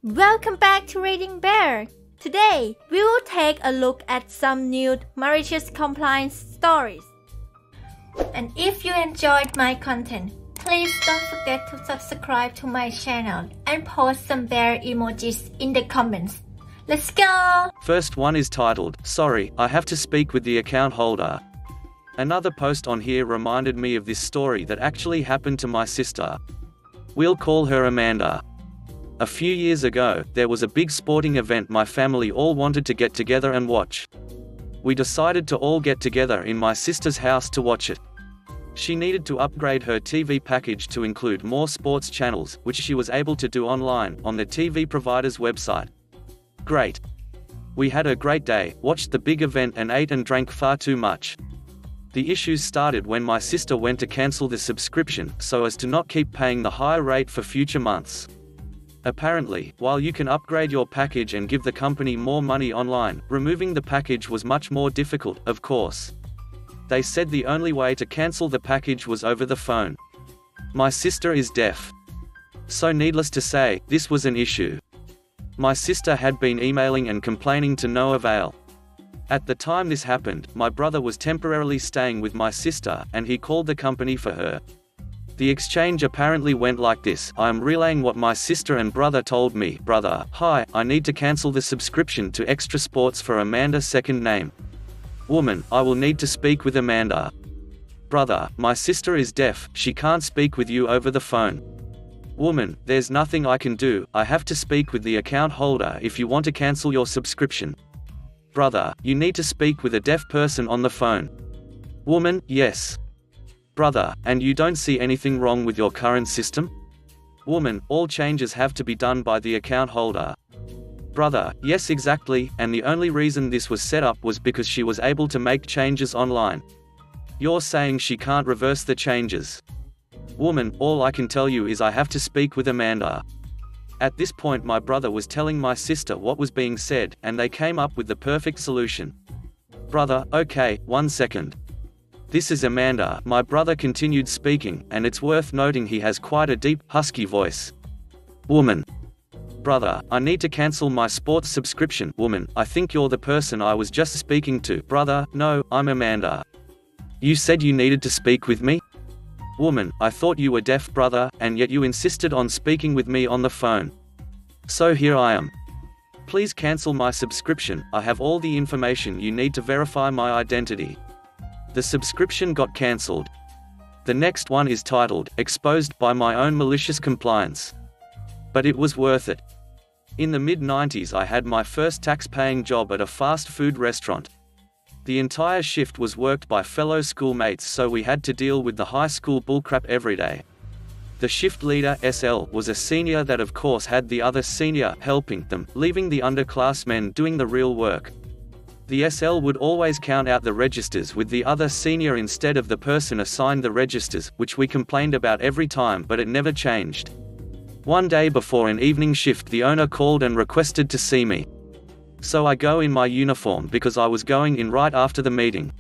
Welcome back to Reading Bear. Today, we will take a look at some new malicious compliance stories. And if you enjoyed my content, please don't forget to subscribe to my channel and post some bear emojis in the comments. Let's go! First one is titled, "Sorry, I have to speak with the account holder." Another post on here reminded me of this story that actually happened to my sister. We'll call her Amanda. A few years ago, there was a big sporting event my family all wanted to get together and watch. We decided to all get together in my sister's house to watch it. She needed to upgrade her TV package to include more sports channels, which she was able to do online, on the TV provider's website. Great. We had a great day, watched the big event and ate and drank far too much. The issues started when my sister went to cancel the subscription, so as to not keep paying the high rate for future months. Apparently, while you can upgrade your package and give the company more money online, removing the package was much more difficult, of course. They said the only way to cancel the package was over the phone. My sister is deaf. So needless to say, this was an issue. My sister had been emailing and complaining to no avail. At the time this happened, my brother was temporarily staying with my sister, and he called the company for her. The exchange apparently went like this: "I am relaying what my sister and brother told me. Brother, hi, I need to cancel the subscription to Extra Sports for Amanda, second name. Woman, I will need to speak with Amanda. Brother, my sister is deaf, she can't speak with you over the phone. Woman, there's nothing I can do, I have to speak with the account holder if you want to cancel your subscription. Brother, you need to speak with a deaf person on the phone. Woman, yes. Brother, and you don't see anything wrong with your current system? Woman, all changes have to be done by the account holder. Brother, yes exactly, and the only reason this was set up was because she was able to make changes online. You're saying she can't reverse the changes. Woman, all I can tell you is I have to speak with Amanda." At this point my brother was telling my sister what was being said, and they came up with the perfect solution. "Brother, okay, 1 second. This is Amanda," my brother continued speaking, and it's worth noting he has quite a deep, husky voice. "Woman. Brother, I need to cancel my sports subscription." "Woman, I think you're the person I was just speaking to." "Brother, no, I'm Amanda. You said you needed to speak with me?" "Woman, I thought you were deaf, brother, and yet you insisted on speaking with me on the phone. So here I am. Please cancel my subscription, I have all the information you need to verify my identity." The subscription got cancelled. The next one is titled, "Exposed by my own malicious compliance." But it was worth it. In the mid-90s I had my first tax-paying job at a fast food restaurant. The entire shift was worked by fellow schoolmates, so we had to deal with the high school bullcrap every day. The shift leader, SL, was a senior that of course had the other senior helping them, leaving the underclassmen doing the real work. The SL would always count out the registers with the other senior instead of the person assigned the registers, which we complained about every time, but it never changed. One day before an evening shift the owner called and requested to see me. So I go in my uniform because I was going in right after the meeting.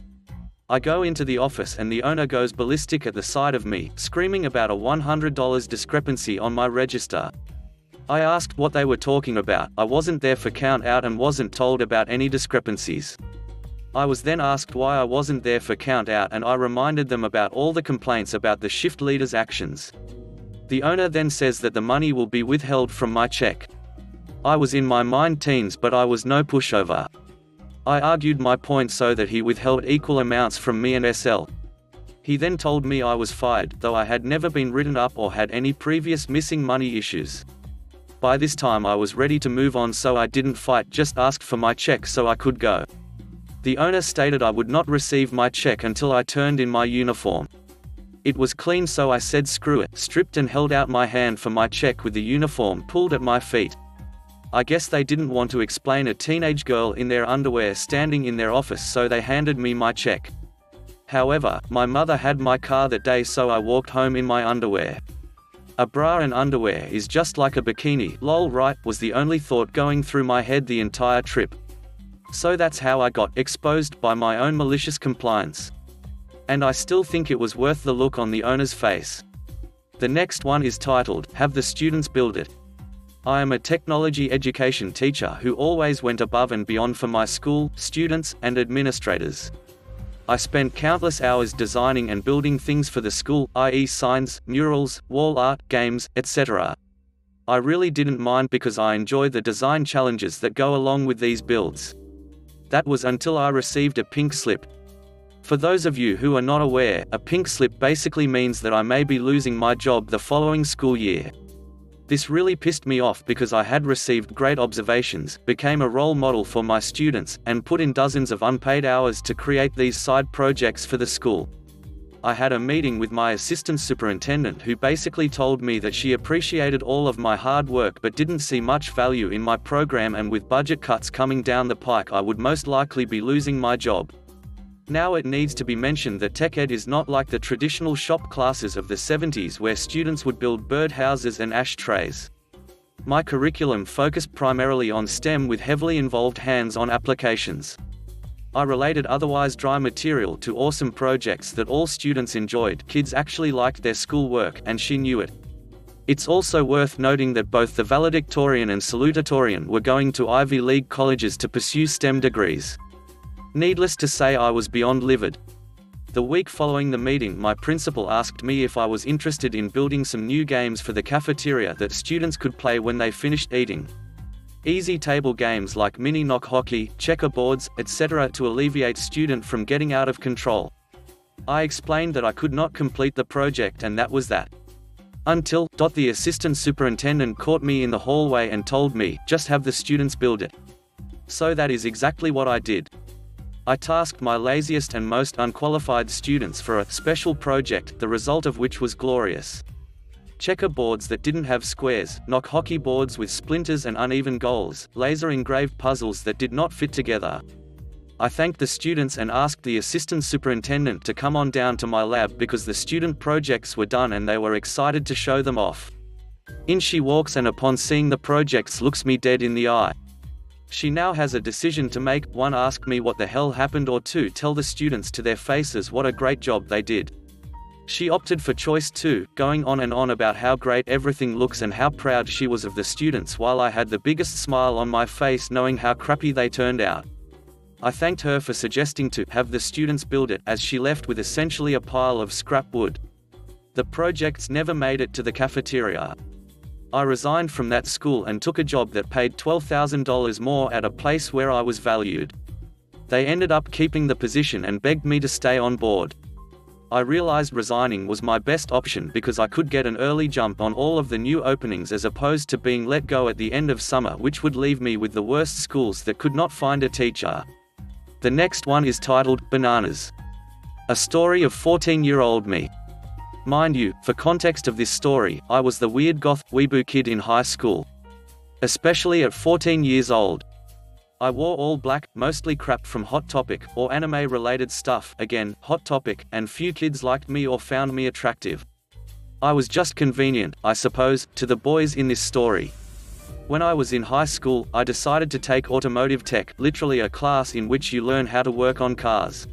I go into the office and the owner goes ballistic at the sight of me, screaming about a $100 discrepancy on my register. I asked what they were talking about. I wasn't there for count out and wasn't told about any discrepancies. I was then asked why I wasn't there for count out, and I reminded them about all the complaints about the shift leader's actions. The owner then says that the money will be withheld from my check. I was in my mind teens, but I was no pushover. I argued my point so that he withheld equal amounts from me and SL. He then told me I was fired, though I had never been written up or had any previous missing money issues. By this time I was ready to move on, so I didn't fight, just asked for my check so I could go. The owner stated I would not receive my check until I turned in my uniform. It was clean, so I said screw it, stripped and held out my hand for my check with the uniform pulled at my feet. I guess they didn't want to explain a teenage girl in their underwear standing in their office, so they handed me my check. However, my mother had my car that day, so I walked home in my underwear. A bra and underwear is just like a bikini, lol right, was the only thought going through my head the entire trip. So that's how I got exposed by my own malicious compliance. And I still think it was worth the look on the owner's face. The next one is titled, "Have the Students Build It?" I am a technology education teacher who always went above and beyond for my school, students, and administrators. I spent countless hours designing and building things for the school, i.e. signs, murals, wall art, games, etc. I really didn't mind because I enjoy the design challenges that go along with these builds. That was until I received a pink slip. For those of you who are not aware, a pink slip basically means that I may be losing my job the following school year. This really pissed me off because I had received great observations, became a role model for my students, and put in dozens of unpaid hours to create these side projects for the school. I had a meeting with my assistant superintendent who basically told me that she appreciated all of my hard work but didn't see much value in my program, and with budget cuts coming down the pike I would most likely be losing my job. Now it needs to be mentioned that tech ed is not like the traditional shop classes of the 70s where students would build birdhouses and ashtrays. My curriculum focused primarily on STEM with heavily involved hands-on applications. I related otherwise dry material to awesome projects that all students enjoyed. Kids actually liked their schoolwork, and she knew it. It's also worth noting that both the valedictorian and salutatorian were going to Ivy League colleges to pursue STEM degrees. Needless to say, I was beyond livid. The week following the meeting, my principal asked me if I was interested in building some new games for the cafeteria that students could play when they finished eating. Easy table games like mini knock hockey, checkerboards, etc. to alleviate students from getting out of control. I explained that I could not complete the project, and that was that. Until the assistant superintendent caught me in the hallway and told me, just have the students build it. So that is exactly what I did. I tasked my laziest and most unqualified students for a special project, the result of which was glorious. Checkerboards that didn't have squares, knock hockey boards with splinters and uneven goals, laser-engraved puzzles that did not fit together. I thanked the students and asked the assistant superintendent to come on down to my lab because the student projects were done and they were excited to show them off. In she walks, and upon seeing the projects looks me dead in the eye. She now has a decision to make: 1. Ask me what the hell happened, or 2. Tell the students to their faces what a great job they did. She opted for choice 2, going on and on about how great everything looks and how proud she was of the students, while I had the biggest smile on my face knowing how crappy they turned out. I thanked her for suggesting to have the students build it, as she left with essentially a pile of scrap wood. The projects never made it to the cafeteria. I resigned from that school and took a job that paid $12,000 more at a place where I was valued. They ended up keeping the position and begged me to stay on board. I realized resigning was my best option because I could get an early jump on all of the new openings as opposed to being let go at the end of summer, which would leave me with the worst schools that could not find a teacher. The next one is titled Bananas. A story of 14-year-old me. Mind you, for context of this story, I was the weird goth, weeboo kid in high school. Especially at 14 years old. I wore all black, mostly crap from Hot Topic, or anime-related stuff, again, Hot Topic, and few kids liked me or found me attractive. I was just convenient, I suppose, to the boys in this story. When I was in high school, I decided to take automotive tech, literally a class in which you learn how to work on cars.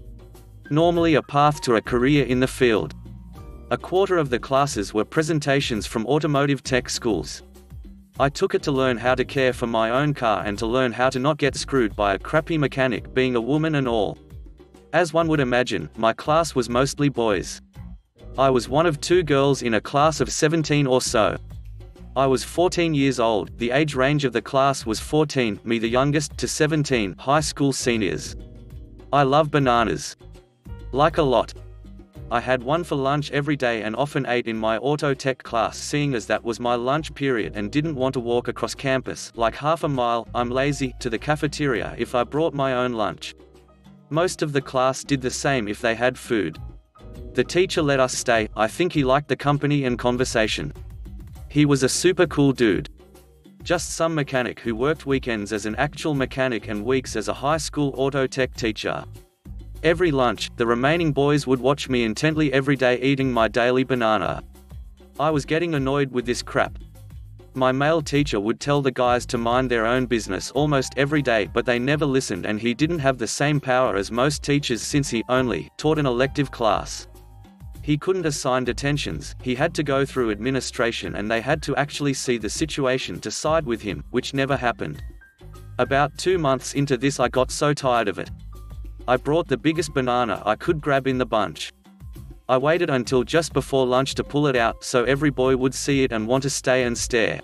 Normally a path to a career in the field. A quarter of the classes were presentations from automotive tech schools. I took it to learn how to care for my own car and to learn how to not get screwed by a crappy mechanic, being a woman and all. As one would imagine, my class was mostly boys. I was one of 2 girls in a class of 17 or so. I was 14 years old, the age range of the class was 14, me the youngest, to 17, high school seniors. I love bananas. Like a lot. I had one for lunch every day and often ate in my auto tech class, seeing as that was my lunch period and didn't want to walk across campus, like half a mile, I'm lazy, to the cafeteria if I brought my own lunch. Most of the class did the same if they had food. The teacher let us stay, I think he liked the company and conversation. He was a super cool dude. Just some mechanic who worked weekends as an actual mechanic and weeks as a high school auto tech teacher. Every lunch, the remaining boys would watch me intently every day eating my daily banana. I was getting annoyed with this crap. My male teacher would tell the guys to mind their own business almost every day, but they never listened, and he didn't have the same power as most teachers since he only taught an elective class. He couldn't assign detentions, he had to go through administration and they had to actually see the situation to side with him, which never happened. About 2 months into this I got so tired of it. I brought the biggest banana I could grab in the bunch. I waited until just before lunch to pull it out so every boy would see it and want to stay and stare.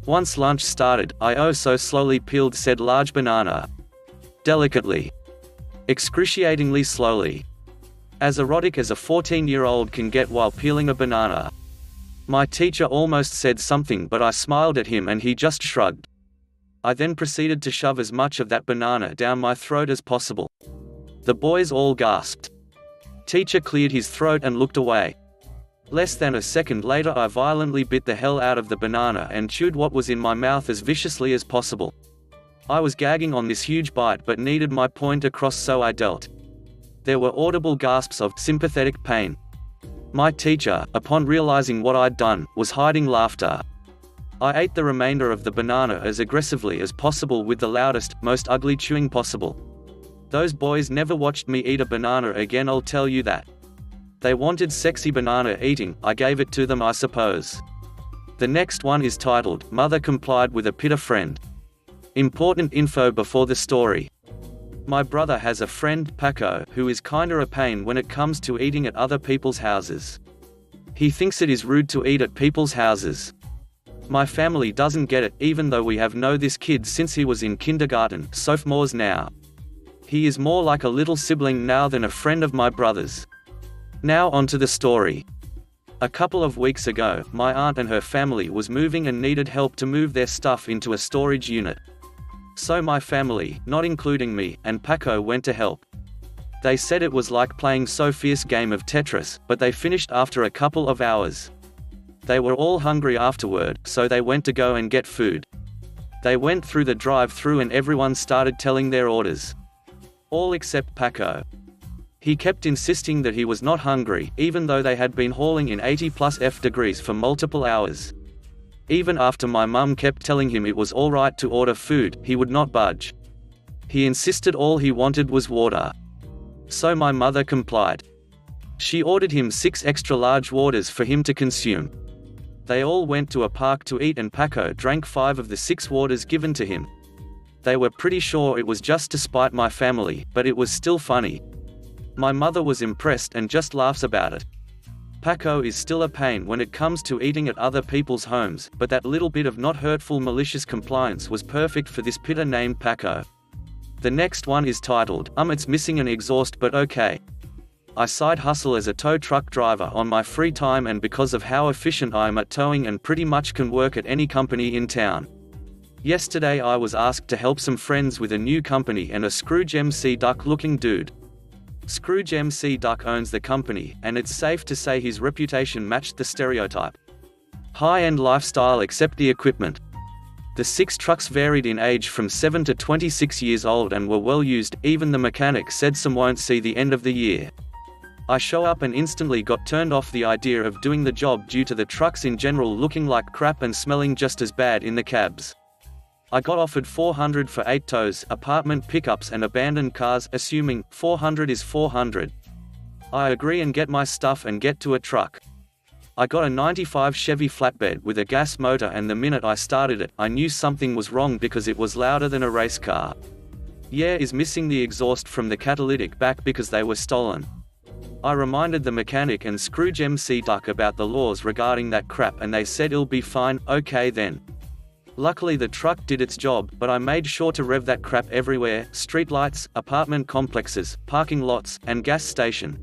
Once lunch started, I oh so slowly peeled said large banana. Delicately. Excruciatingly slowly. As erotic as a 14-year-old can get while peeling a banana. My teacher almost said something but I smiled at him and he just shrugged. I then proceeded to shove as much of that banana down my throat as possible. The boys all gasped. Teacher cleared his throat and looked away. Less than a second later I violently bit the hell out of the banana and chewed what was in my mouth as viciously as possible. I was gagging on this huge bite but needed my point across so I dealt. There were audible gasps of sympathetic pain. My teacher, upon realizing what I'd done, was hiding laughter. I ate the remainder of the banana as aggressively as possible with the loudest, most ugly chewing possible. Those boys never watched me eat a banana again, I'll tell you that. They wanted sexy banana eating, I gave it to them I suppose. The next one is titled, Mother Complied with a Pitta Friend. Important info before the story. My brother has a friend, Paco, who is kinda a pain when it comes to eating at other people's houses. He thinks it is rude to eat at people's houses. My family doesn't get it, even though we have known this kid since he was in kindergarten, sophomores now. He is more like a little sibling now than a friend of my brother's. Now onto the story. A couple of weeks ago, my aunt and her family was moving and needed help to move their stuff into a storage unit. So my family, not including me, and Paco went to help. They said it was like playing Sophia's game of Tetris, but they finished after a couple of hours. They were all hungry afterward, so they went to go and get food. They went through the drive-thru and everyone started telling their orders. All except Paco. He kept insisting that he was not hungry, even though they had been hauling in 80+ degrees for multiple hours. Even after my mum kept telling him it was alright to order food, he would not budge. He insisted all he wanted was water. So my mother complied. She ordered him 6 extra large waters for him to consume. They all went to a park to eat and Paco drank 5 of the 6 waters given to him. They were pretty sure it was just to spite my family, but it was still funny. My mother was impressed and just laughs about it. Paco is still a pain when it comes to eating at other people's homes, but that little bit of not hurtful malicious compliance was perfect for this pitta named Paco. The next one is titled, It's missing an exhaust but okay. I side hustle as a tow truck driver on my free time and because of how efficient I am at towing and pretty much can work at any company in town. Yesterday I was asked to help some friends with a new company and a Scrooge McDuck looking dude. Scrooge McDuck owns the company, and it's safe to say his reputation matched the stereotype. High-end lifestyle except the equipment. The 6 trucks varied in age from 7 to 26 years old and were well used, even the mechanic said some won't see the end of the year. I show up and instantly got turned off the idea of doing the job due to the trucks in general looking like crap and smelling just as bad in the cabs. I got offered $400 for 8 tows, apartment pickups and abandoned cars, assuming $400 is $400. I agree and get my stuff and get to a truck. I got a 95 Chevy flatbed with a gas motor and the minute I started it, I knew something was wrong because it was louder than a race car. Yeah, is missing the exhaust from the catalytic back because they were stolen. I reminded the mechanic and Scrooge McDuck about the laws regarding that crap and they said it'll be fine, okay then. Luckily the truck did its job, but I made sure to rev that crap everywhere, streetlights, apartment complexes, parking lots, and gas station.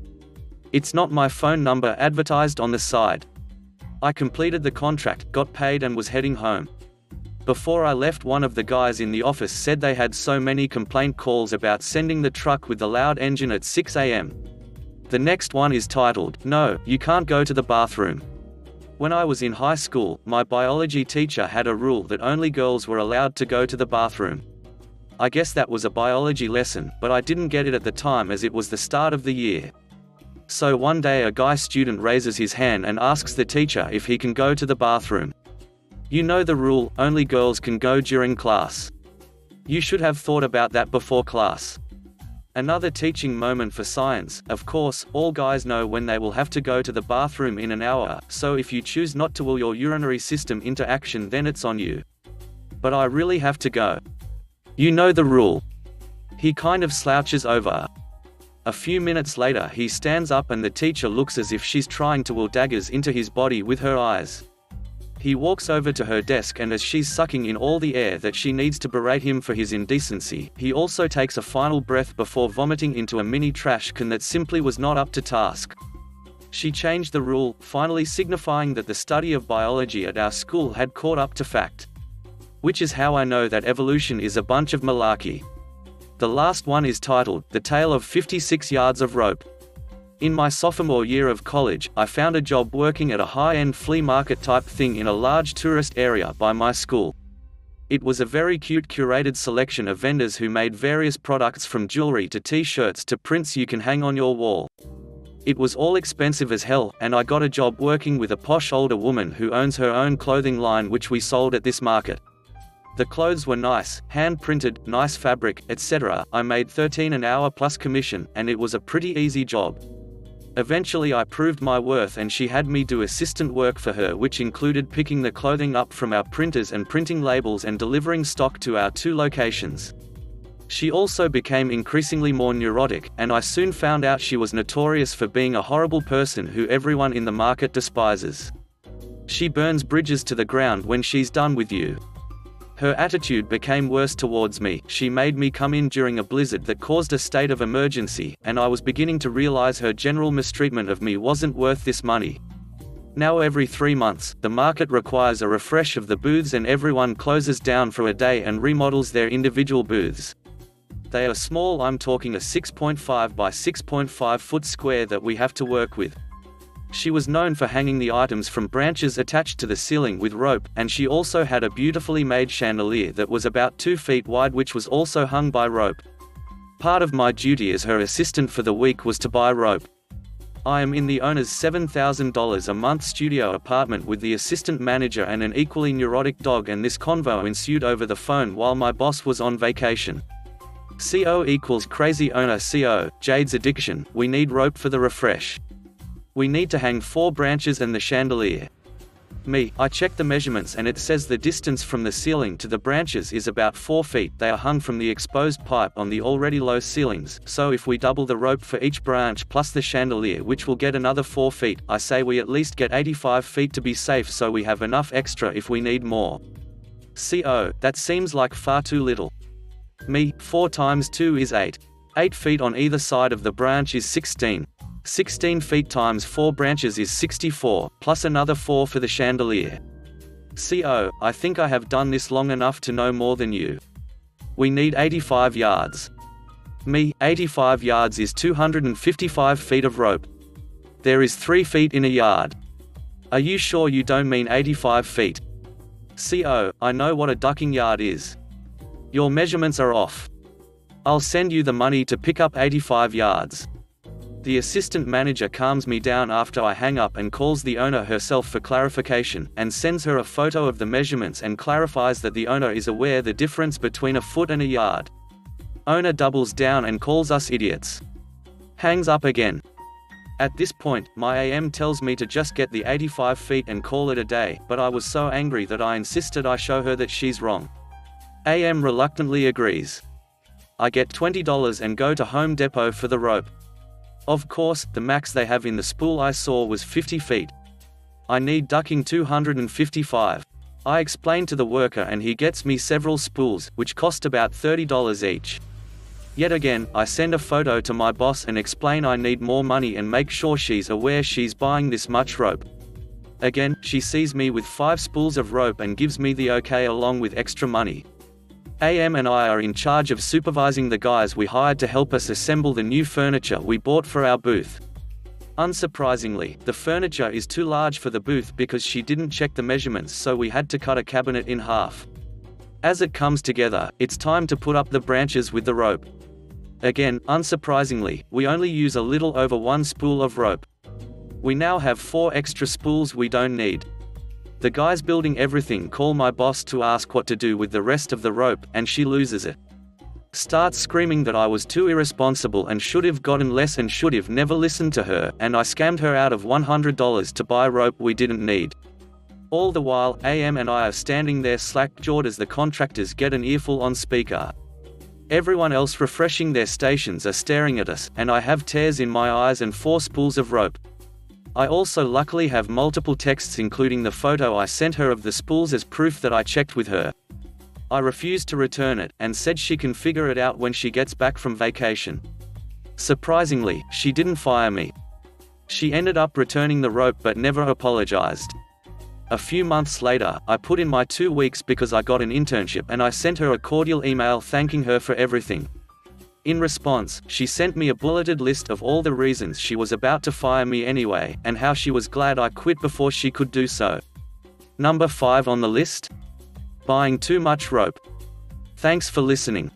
It's not my phone number advertised on the side. I completed the contract, got paid and was heading home. Before I left, one of the guys in the office said they had so many complaint calls about sending the truck with the loud engine at 6 a.m. The next one is titled, No, You Can't Go to the Bathroom. When I was in high school, my biology teacher had a rule that only girls were allowed to go to the bathroom. I guess that was a biology lesson, but I didn't get it at the time as it was the start of the year. So one day a guy student raises his hand and asks the teacher if he can go to the bathroom. You know the rule, only girls can go during class. You should have thought about that before class. Another teaching moment for science. Of course, all guys know when they will have to go to the bathroom in an hour, so if you choose not to will your urinary system into action, then it's on you. But I really have to go. You know the rule. He kind of slouches over. A few minutes later he stands up and the teacher looks as if she's trying to will daggers into his body with her eyes. He walks over to her desk and as she's sucking in all the air that she needs to berate him for his indecency, he also takes a final breath before vomiting into a mini trash can that simply was not up to task. She changed the rule, finally signifying that the study of biology at our school had caught up to fact. Which is how I know that evolution is a bunch of malarkey. The last one is titled, The Tale of 56 Yards of Rope. In my sophomore year of college, I found a job working at a high-end flea market type thing in a large tourist area by my school. It was a very cute curated selection of vendors who made various products from jewelry to t-shirts to prints you can hang on your wall. It was all expensive as hell, and I got a job working with a posh older woman who owns her own clothing line which we sold at this market. The clothes were nice, hand-printed, nice fabric, etc. I made $13 an hour plus commission, and it was a pretty easy job. Eventually I proved my worth and she had me do assistant work for her, which included picking the clothing up from our printers and printing labels and delivering stock to our 2 locations. She also became increasingly more neurotic, and I soon found out she was notorious for being a horrible person who everyone in the market despises. She burns bridges to the ground when she's done with you. Her attitude became worse towards me. She made me come in during a blizzard that caused a state of emergency, and I was beginning to realize her general mistreatment of me wasn't worth this money. Now every 3 months, the market requires a refresh of the booths and everyone closes down for a day and remodels their individual booths. They are small, I'm talking a 6.5 by 6.5 foot square that we have to work with. She was known for hanging the items from branches attached to the ceiling with rope, and she also had a beautifully made chandelier that was about 2 feet wide which was also hung by rope. Part of my duty as her assistant for the week was to buy rope. I am in the owner's $7,000 a month studio apartment with the assistant manager and an equally neurotic dog, and this convo ensued over the phone while my boss was on vacation. CO equals crazy owner. CO, Jade's addiction, we need rope for the refresh. We need to hang 4 branches and the chandelier. Me, I checked the measurements and it says the distance from the ceiling to the branches is about 4 feet. They are hung from the exposed pipe on the already low ceilings, so if we double the rope for each branch plus the chandelier, which will get another 4 feet, I say we at least get 85 feet to be safe, so we have enough extra if we need more. CO, that seems like far too little. Me, 4 times 2 is 8. 8 feet on either side of the branch is 16. 16 feet times 4 branches is 64, plus another 4 for the chandelier. CO, I think I have done this long enough to know more than you. We need 85 yards. Me, 85 yards is 255 feet of rope. There is 3 feet in a yard. Are you sure you don't mean 85 feet? CO, I know what a ducking yard is. Your measurements are off. I'll send you the money to pick up 85 yards. The assistant manager calms me down after I hang up and calls the owner herself for clarification, and sends her a photo of the measurements and clarifies that the owner is aware the difference between a foot and a yard. Owner doubles down and calls us idiots. Hangs up again. At this point, my AM tells me to just get the 85 feet and call it a day, but I was so angry that I insisted I show her that she's wrong. AM reluctantly agrees. I get $20 and go to Home Depot for the rope. Of course, the max they have in the spool I saw was 50 feet. I need ducking 255. I explain to the worker and he gets me several spools, which cost about $30 each. Yet again, I send a photo to my boss and explain I need more money and make sure she's aware she's buying this much rope. Again, she sees me with 5 spools of rope and gives me the okay along with extra money. AM and I are in charge of supervising the guys we hired to help us assemble the new furniture we bought for our booth. Unsurprisingly, the furniture is too large for the booth because she didn't check the measurements, so we had to cut a cabinet in half. As it comes together, it's time to put up the branches with the rope. Again, unsurprisingly, we only use a little over 1 spool of rope. We now have 4 extra spools we don't need. The guys building everything call my boss to ask what to do with the rest of the rope, and she loses it. starts screaming that I was too irresponsible and should have gotten less and should have never listened to her, and I scammed her out of $100 to buy rope we didn't need. All the while, AM and I are standing there slack-jawed as the contractors get an earful on speaker. Everyone else refreshing their stations are staring at us, and I have tears in my eyes and 4 spools of rope. I also luckily have multiple texts including the photo I sent her of the spools as proof that I checked with her. I refused to return it, and said she can figure it out when she gets back from vacation. Surprisingly, she didn't fire me. She ended up returning the rope but never apologized. A few months later, I put in my 2 weeks because I got an internship, and I sent her a cordial email thanking her for everything. In response, she sent me a bulleted list of all the reasons she was about to fire me anyway, and how she was glad I quit before she could do so. Number 5 on the list? Buying too much rope. Thanks for listening.